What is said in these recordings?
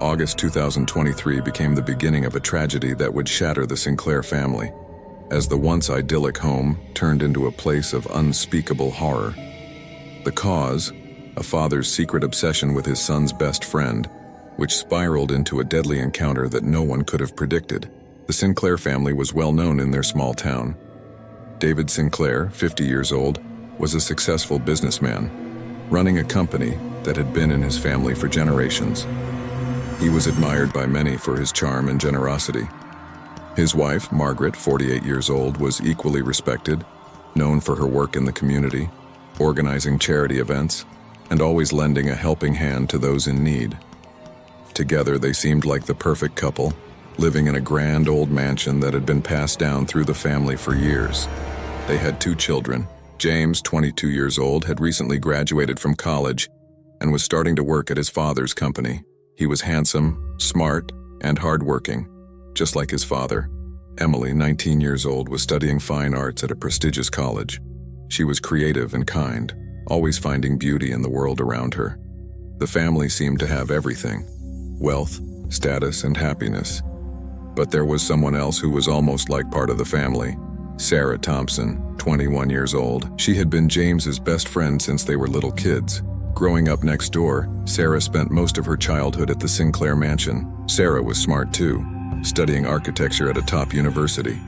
August 2023 became the beginning of a tragedy that would shatter the Sinclair family, as the once idyllic home turned into a place of unspeakable horror. The cause, a father's secret obsession with his son's best friend, which spiraled into a deadly encounter that no one could have predicted. The Sinclair family was well known in their small town. David Sinclair, 50 years old, was a successful businessman, running a company that had been in his family for generations. He was admired by many for his charm and generosity. His wife, Margaret, 48 years old, was equally respected, known for her work in the community, organizing charity events, and always lending a helping hand to those in need. Together, they seemed like the perfect couple, living in a grand old mansion that had been passed down through the family for years. They had 2 children. James, 22 years old, had recently graduated from college and was starting to work at his father's company. He was handsome, smart, and hardworking, just like his father. Emily, 19 years old, was studying fine arts at a prestigious college. She was creative and kind, always finding beauty in the world around her. The family seemed to have everything: wealth, status, and happiness. But there was someone else who was almost like part of the family. Sarah Thompson, 21 years old. She had been James's best friend since they were little kids. Growing up next door, Sarah spent most of her childhood at the Sinclair mansion. Sarah was smart too, studying architecture at a top university.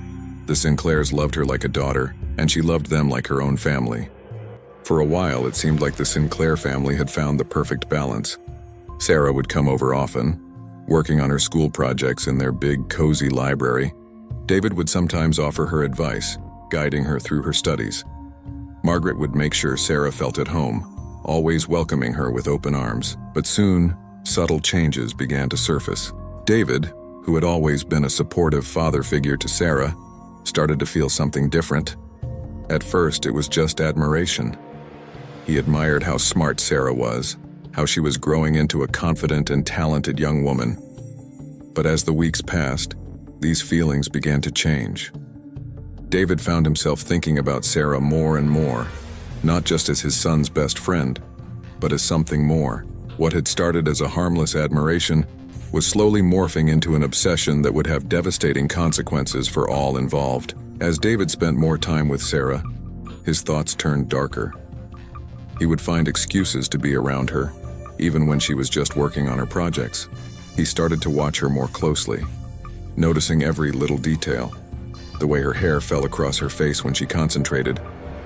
The Sinclairs loved her like a daughter, and she loved them like her own family. For a while, it seemed like the Sinclair family had found the perfect balance. Sarah would come over often, working on her school projects in their big, cozy library. David would sometimes offer her advice, guiding her through her studies. Margaret would make sure Sarah felt at home, always welcoming her with open arms. But soon, subtle changes began to surface. David, who had always been a supportive father figure to Sarah, started to feel something different. At first, it was just admiration. He admired how smart Sarah was, how she was growing into a confident and talented young woman. But as the weeks passed, these feelings began to change. David found himself thinking about Sarah more and more, not just as his son's best friend, but as something more. What had started as a harmless admiration was slowly morphing into an obsession that would have devastating consequences for all involved. As David spent more time with Sarah, his thoughts turned darker. He would find excuses to be around her, even when she was just working on her projects. He started to watch her more closely, noticing every little detail: the way her hair fell across her face when she concentrated,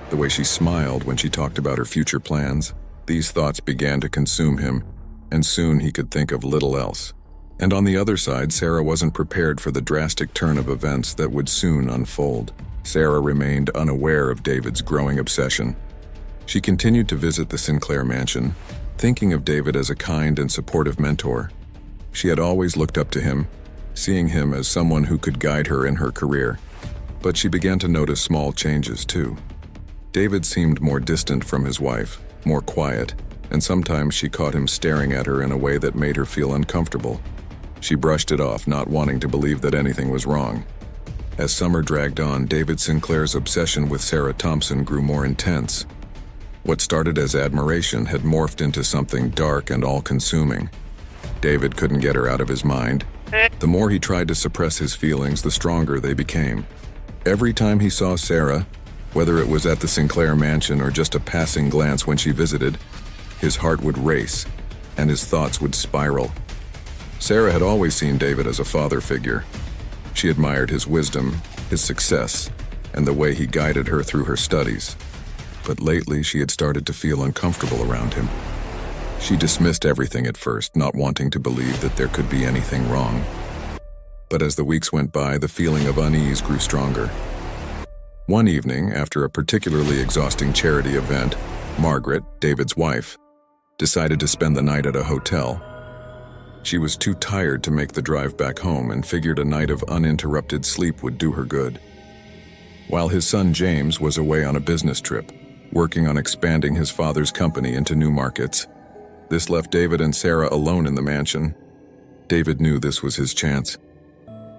the way she smiled when she talked about her future plans. These thoughts began to consume him, and soon he could think of little else. And on the other side, Sarah wasn't prepared for the drastic turn of events that would soon unfold. Sarah remained unaware of David's growing obsession. She continued to visit the Sinclair mansion, thinking of David as a kind and supportive mentor. She had always looked up to him, seeing him as someone who could guide her in her career. But she began to notice small changes too. David seemed more distant from his wife, more quiet, and sometimes she caught him staring at her in a way that made her feel uncomfortable. She brushed it off, not wanting to believe that anything was wrong. As summer dragged on, David Sinclair's obsession with Sarah Thompson grew more intense. What started as admiration had morphed into something dark and all-consuming. David couldn't get her out of his mind. The more he tried to suppress his feelings, the stronger they became. Every time he saw Sarah, whether it was at the Sinclair mansion or just a passing glance when she visited, his heart would race, and his thoughts would spiral. Sarah had always seen David as a father figure. She admired his wisdom, his success, and the way he guided her through her studies. But lately, she had started to feel uncomfortable around him. She dismissed everything at first, not wanting to believe that there could be anything wrong. But as the weeks went by, the feeling of unease grew stronger. One evening, after a particularly exhausting charity event, Margaret, David's wife, decided to spend the night at a hotel. She was too tired to make the drive back home and figured a night of uninterrupted sleep would do her good. While his son James was away on a business trip, working on expanding his father's company into new markets, this left David and Sarah alone in the mansion. David knew this was his chance.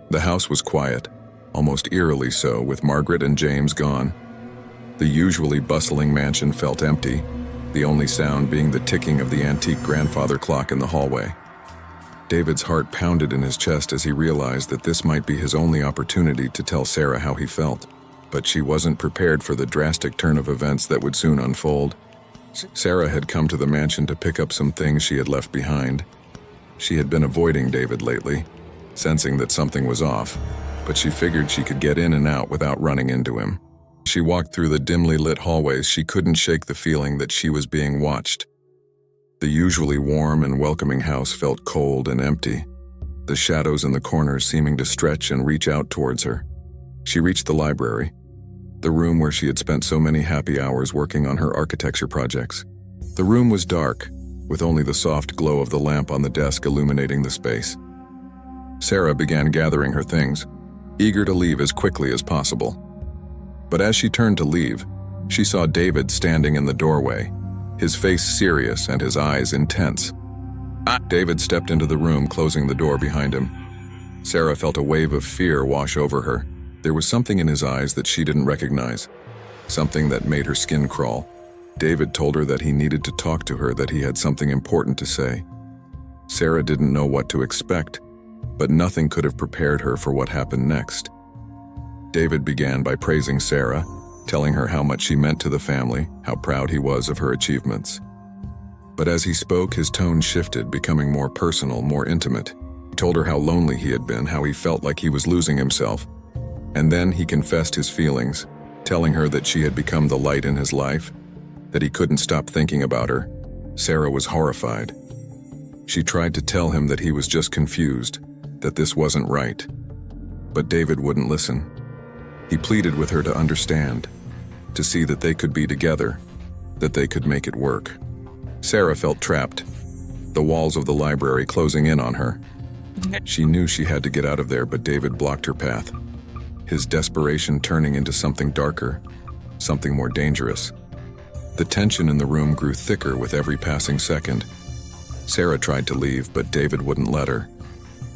The house was quiet, almost eerily so, with Margaret and James gone. The usually bustling mansion felt empty, the only sound being the ticking of the antique grandfather clock in the hallway. David's heart pounded in his chest as he realized that this might be his only opportunity to tell Sarah how he felt. But she wasn't prepared for the drastic turn of events that would soon unfold. Sarah had come to the mansion to pick up some things she had left behind. She had been avoiding David lately, sensing that something was off, but she figured she could get in and out without running into him. She walked through the dimly lit hallways. She couldn't shake the feeling that she was being watched. The usually warm and welcoming house felt cold and empty, the shadows in the corners seeming to stretch and reach out towards her. She reached the library, the room where she had spent so many happy hours working on her architecture projects. The room was dark, with only the soft glow of the lamp on the desk illuminating the space. Sarah began gathering her things, eager to leave as quickly as possible. But as she turned to leave, she saw David standing in the doorway, his face serious and his eyes intense. David stepped into the room, closing the door behind him. Sarah felt a wave of fear wash over her. There was something in his eyes that she didn't recognize, something that made her skin crawl. David told her that he needed to talk to her, that he had something important to say. Sarah didn't know what to expect, but nothing could have prepared her for what happened next. David began by praising Sarah, telling her how much she meant to the family, how proud he was of her achievements. But as he spoke, his tone shifted, becoming more personal, more intimate. He told her how lonely he had been, how he felt like he was losing himself. And then he confessed his feelings, telling her that she had become the light in his life, that he couldn't stop thinking about her. Sarah was horrified. She tried to tell him that he was just confused, that this wasn't right. But David wouldn't listen. He pleaded with her to understand, to see that they could be together, that they could make it work. Sarah felt trapped, the walls of the library closing in on her. She knew she had to get out of there, but David blocked her path, his desperation turning into something darker, something more dangerous. The tension in the room grew thicker with every passing second. Sarah tried to leave, but David wouldn't let her.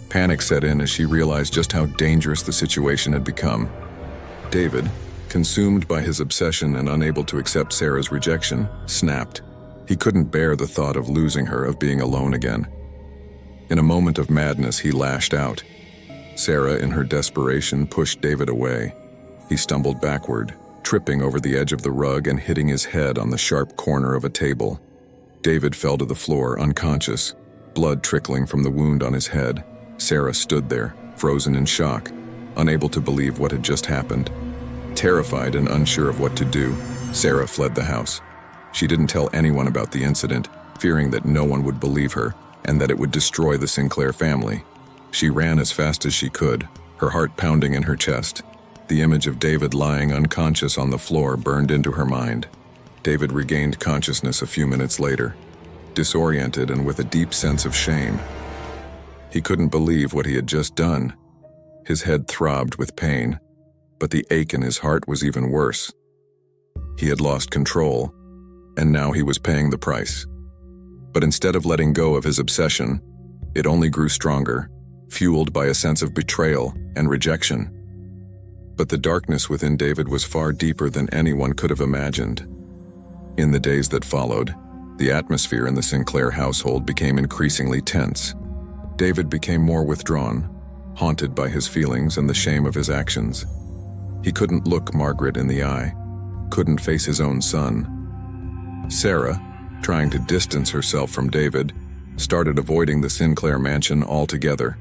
Panic set in as she realized just how dangerous the situation had become. David, consumed by his obsession and unable to accept Sarah's rejection, snapped. He couldn't bear the thought of losing her, of being alone again. In a moment of madness, he lashed out. Sarah, in her desperation, pushed David away. He stumbled backward, tripping over the edge of the rug and hitting his head on the sharp corner of a table. David fell to the floor, unconscious, blood trickling from the wound on his head. Sarah stood there, frozen in shock, unable to believe what had just happened. Terrified and unsure of what to do, Sarah fled the house. She didn't tell anyone about the incident, fearing that no one would believe her and that it would destroy the Sinclair family. She ran as fast as she could, her heart pounding in her chest. The image of David lying unconscious on the floor burned into her mind. David regained consciousness a few minutes later, disoriented and with a deep sense of shame. He couldn't believe what he had just done. His head throbbed with pain, but the ache in his heart was even worse. He had lost control, and now he was paying the price. But instead of letting go of his obsession, it only grew stronger, fueled by a sense of betrayal and rejection. But the darkness within David was far deeper than anyone could have imagined. In the days that followed, the atmosphere in the Sinclair household became increasingly tense. David became more withdrawn, haunted by his feelings and the shame of his actions. He couldn't look Margaret in the eye, couldn't face his own son. Sarah, trying to distance herself from David, started avoiding the Sinclair mansion altogether,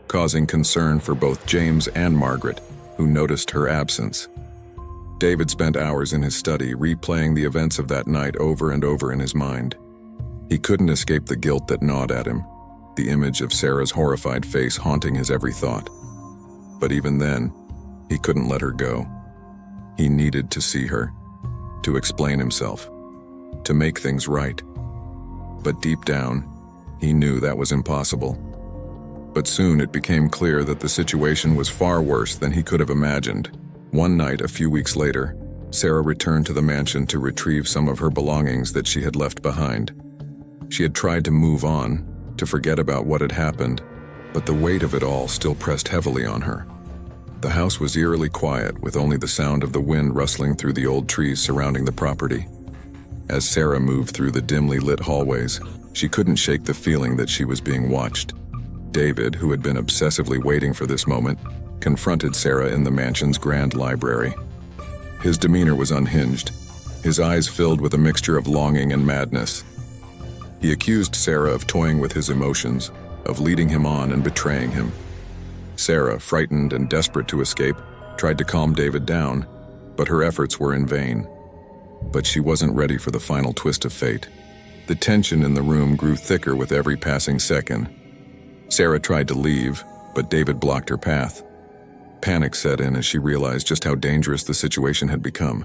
causing concern for both James and Margaret, who noticed her absence. David spent hours in his study, replaying the events of that night over and over in his mind. He couldn't escape the guilt that gnawed at him, the image of Sarah's horrified face haunting his every thought. But even then, he couldn't let her go. He needed to see her, to explain himself, to make things right. But deep down, he knew that was impossible. But soon it became clear that the situation was far worse than he could have imagined. One night, a few weeks later, Sarah returned to the mansion to retrieve some of her belongings that she had left behind. She had tried to move on, to forget about what had happened, but the weight of it all still pressed heavily on her. The house was eerily quiet, with only the sound of the wind rustling through the old trees surrounding the property. As Sarah moved through the dimly lit hallways, she couldn't shake the feeling that she was being watched. David, who had been obsessively waiting for this moment, confronted Sarah in the mansion's grand library. His demeanor was unhinged, his eyes filled with a mixture of longing and madness. He accused Sarah of toying with his emotions, of leading him on and betraying him. Sarah, frightened and desperate to escape, tried to calm David down, but her efforts were in vain. But she wasn't ready for the final twist of fate. The tension in the room grew thicker with every passing second. Sarah tried to leave, but David blocked her path. Panic set in as she realized just how dangerous the situation had become.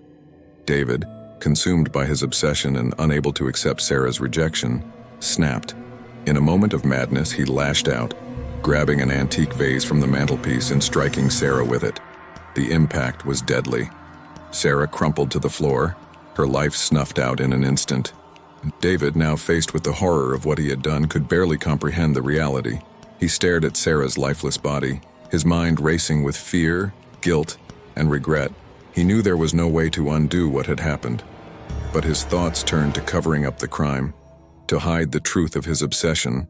David, consumed by his obsession and unable to accept Sarah's rejection, snapped. In a moment of madness, he lashed out, grabbing an antique vase from the mantelpiece and striking Sarah with it. The impact was deadly. Sarah crumpled to the floor, her life snuffed out in an instant. David, now faced with the horror of what he had done, could barely comprehend the reality. He stared at Sarah's lifeless body, his mind racing with fear, guilt, and regret. He knew there was no way to undo what had happened, but his thoughts turned to covering up the crime, to hide the truth of his obsession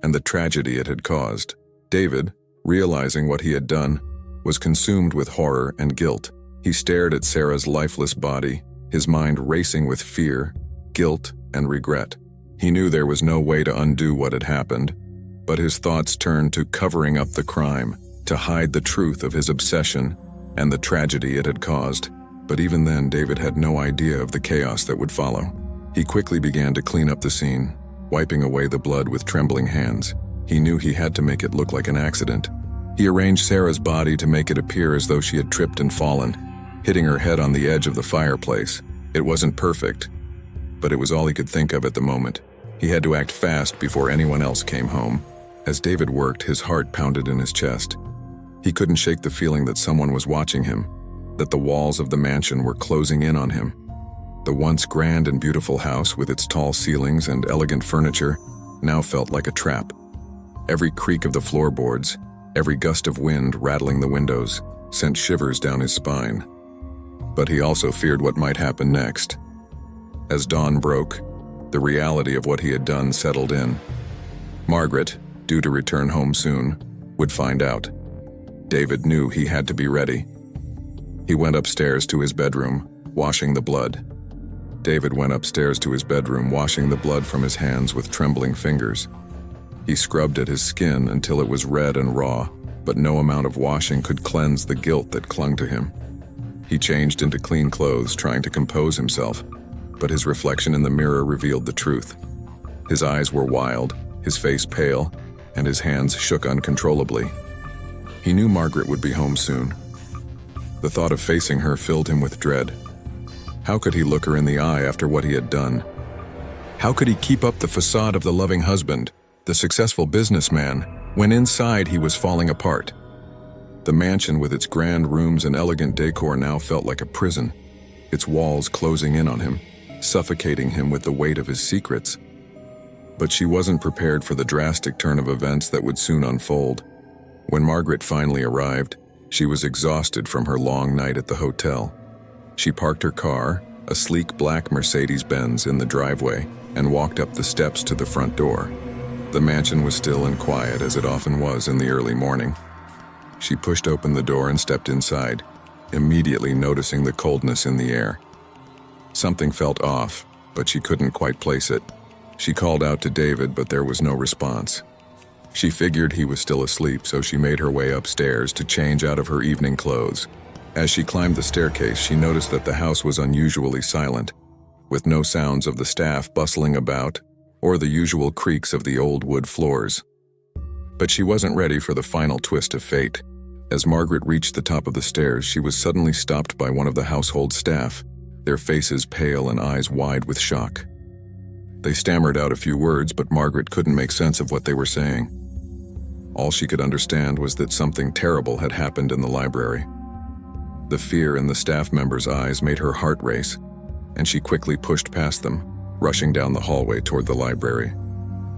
and the tragedy it had caused. David, realizing what he had done, was consumed with horror and guilt. He stared at Sarah's lifeless body, his mind racing with fear, guilt, and regret. He knew there was no way to undo what had happened, but his thoughts turned to covering up the crime, to hide the truth of his obsession and the tragedy it had caused. But even then, David had no idea of the chaos that would follow. He quickly began to clean up the scene, wiping away the blood with trembling hands. He knew he had to make it look like an accident. He arranged Sarah's body to make it appear as though she had tripped and fallen, hitting her head on the edge of the fireplace. It wasn't perfect, but it was all he could think of at the moment. He had to act fast before anyone else came home. As David worked, his heart pounded in his chest. He couldn't shake the feeling that someone was watching him, that the walls of the mansion were closing in on him. The once grand and beautiful house, with its tall ceilings and elegant furniture, now felt like a trap. Every creak of the floorboards, every gust of wind rattling the windows, sent shivers down his spine. But he also feared what might happen next. As dawn broke, the reality of what he had done settled in. Margaret, due to return home soon, would find out. David knew he had to be ready. He went upstairs to his bedroom, washing the blood. David went upstairs to his bedroom, washing the blood from his hands with trembling fingers. He scrubbed at his skin until it was red and raw, but no amount of washing could cleanse the guilt that clung to him. He changed into clean clothes, trying to compose himself, but his reflection in the mirror revealed the truth. His eyes were wild, his face pale, and his hands shook uncontrollably. He knew Margaret would be home soon. The thought of facing her filled him with dread. How could he look her in the eye after what he had done? How could he keep up the facade of the loving husband, the successful businessman, when inside he was falling apart? The mansion with its grand rooms and elegant decor now felt like a prison, its walls closing in on him, suffocating him with the weight of his secrets. But she wasn't prepared for the drastic turn of events that would soon unfold. When Margaret finally arrived, she was exhausted from her long night at the hotel. She parked her car, a sleek black Mercedes-Benz, in the driveway and walked up the steps to the front door. The mansion was still and quiet, as it often was in the early morning. She pushed open the door and stepped inside, immediately noticing the coldness in the air. Something felt off, but she couldn't quite place it. She called out to David, but there was no response. She figured he was still asleep, so she made her way upstairs to change out of her evening clothes. As she climbed the staircase, she noticed that the house was unusually silent, with no sounds of the staff bustling about or the usual creaks of the old wood floors. But she wasn't ready for the final twist of fate. As Margaret reached the top of the stairs, she was suddenly stopped by one of the household staff, their faces pale and eyes wide with shock. They stammered out a few words, but Margaret couldn't make sense of what they were saying. All she could understand was that something terrible had happened in the library. The fear in the staff members' eyes made her heart race, and she quickly pushed past them, rushing down the hallway toward the library.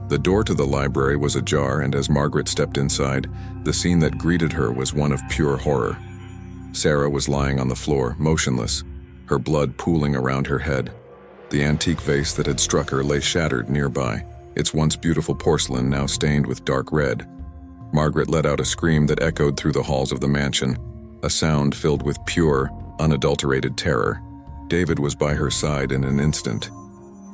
The door to the library was ajar, and as Margaret stepped inside, the scene that greeted her was one of pure horror. Sarah was lying on the floor, motionless, her blood pooling around her head. The antique vase that had struck her lay shattered nearby, its once beautiful porcelain now stained with dark red. Margaret let out a scream that echoed through the halls of the mansion, a sound filled with pure, unadulterated terror. David was by her side in an instant.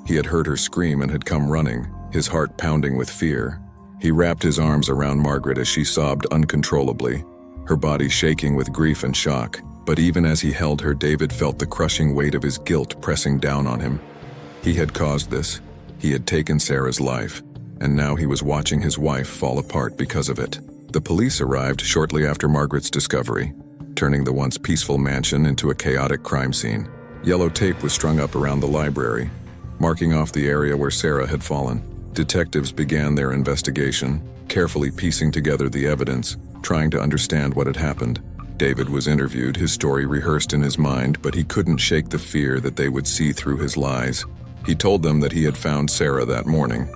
He had heard her scream and had come running, his heart pounding with fear. He wrapped his arms around Margaret as she sobbed uncontrollably, her body shaking with grief and shock. But even as he held her, David felt the crushing weight of his guilt pressing down on him. He had caused this. He had taken Sarah's life, and now he was watching his wife fall apart because of it. The police arrived shortly after Margaret's discovery, turning the once peaceful mansion into a chaotic crime scene. Yellow tape was strung up around the library, marking off the area where Sarah had fallen. Detectives began their investigation, carefully piecing together the evidence, trying to understand what had happened. David was interviewed, his story rehearsed in his mind, but he couldn't shake the fear that they would see through his lies. He told them that he had found Sarah that morning,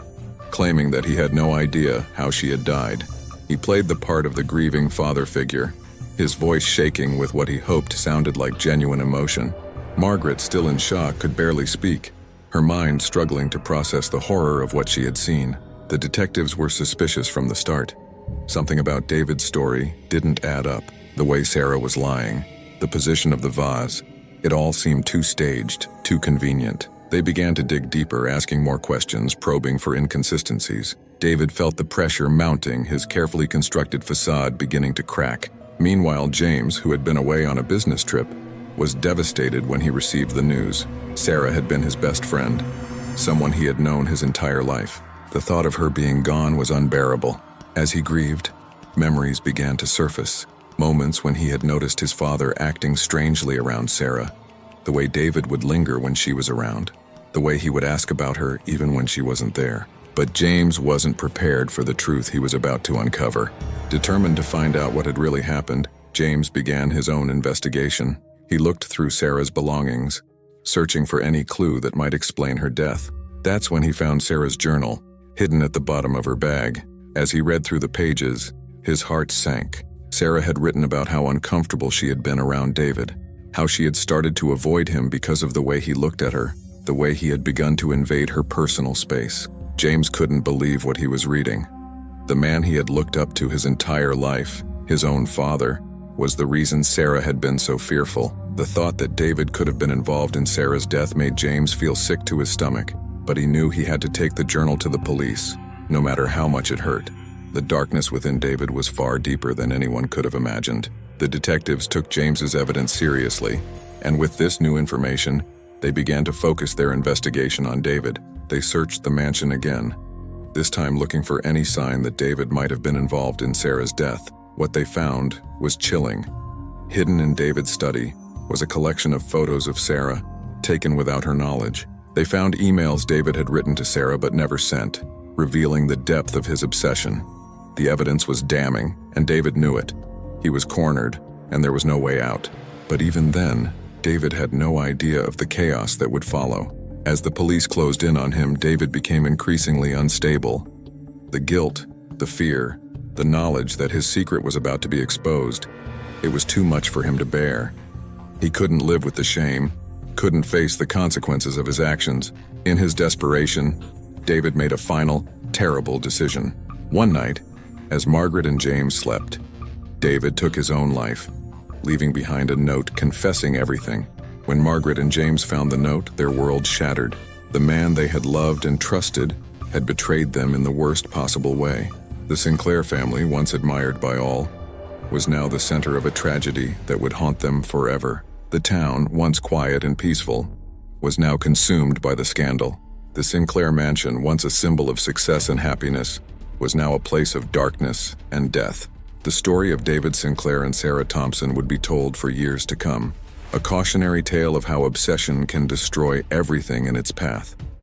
claiming that he had no idea how she had died. He played the part of the grieving father figure, his voice shaking with what he hoped sounded like genuine emotion. Margaret, still in shock, could barely speak, her mind struggling to process the horror of what she had seen. The detectives were suspicious from the start. Something about David's story didn't add up. The way Sarah was lying, the position of the vase, it all seemed too staged, too convenient. They began to dig deeper, asking more questions, probing for inconsistencies. David felt the pressure mounting, his carefully constructed facade beginning to crack. Meanwhile, James, who had been away on a business trip, was devastated when he received the news. Sarah had been his best friend, someone he had known his entire life. The thought of her being gone was unbearable. As he grieved, memories began to surface. Moments when he had noticed his father acting strangely around Sarah, the way David would linger when she was around, the way he would ask about her even when she wasn't there. But James wasn't prepared for the truth he was about to uncover. Determined to find out what had really happened, James began his own investigation. He looked through Sarah's belongings, searching for any clue that might explain her death. That's when he found Sarah's journal, hidden at the bottom of her bag. As he read through the pages, his heart sank. Sarah had written about how uncomfortable she had been around David, how she had started to avoid him because of the way he looked at her, the way he had begun to invade her personal space. James couldn't believe what he was reading. The man he had looked up to his entire life, his own father, was the reason Sarah had been so fearful. The thought that David could have been involved in Sarah's death made James feel sick to his stomach, but he knew he had to take the journal to the police, no matter how much it hurt. The darkness within David was far deeper than anyone could have imagined. The detectives took James's evidence seriously, and with this new information, they began to focus their investigation on David. They searched the mansion again, this time looking for any sign that David might have been involved in Sarah's death. What they found was chilling. Hidden in David's study was a collection of photos of Sarah, taken without her knowledge. They found emails David had written to Sarah but never sent, revealing the depth of his obsession. The evidence was damning, and David knew it. He was cornered, and there was no way out. But even then, David had no idea of the chaos that would follow. As the police closed in on him, David became increasingly unstable. The guilt, the fear, the knowledge that his secret was about to be exposed, it was too much for him to bear. He couldn't live with the shame, couldn't face the consequences of his actions. In his desperation, David made a final, terrible decision. One night, as Margaret and James slept, David took his own life, leaving behind a note confessing everything. When Margaret and James found the note, their world shattered. The man they had loved and trusted had betrayed them in the worst possible way. The Sinclair family, once admired by all, was now the center of a tragedy that would haunt them forever. The town, once quiet and peaceful, was now consumed by the scandal. The Sinclair mansion, once a symbol of success and happiness, was now a place of darkness and death. The story of David Sinclair and Sarah Thompson would be told for years to come, a cautionary tale of how obsession can destroy everything in its path.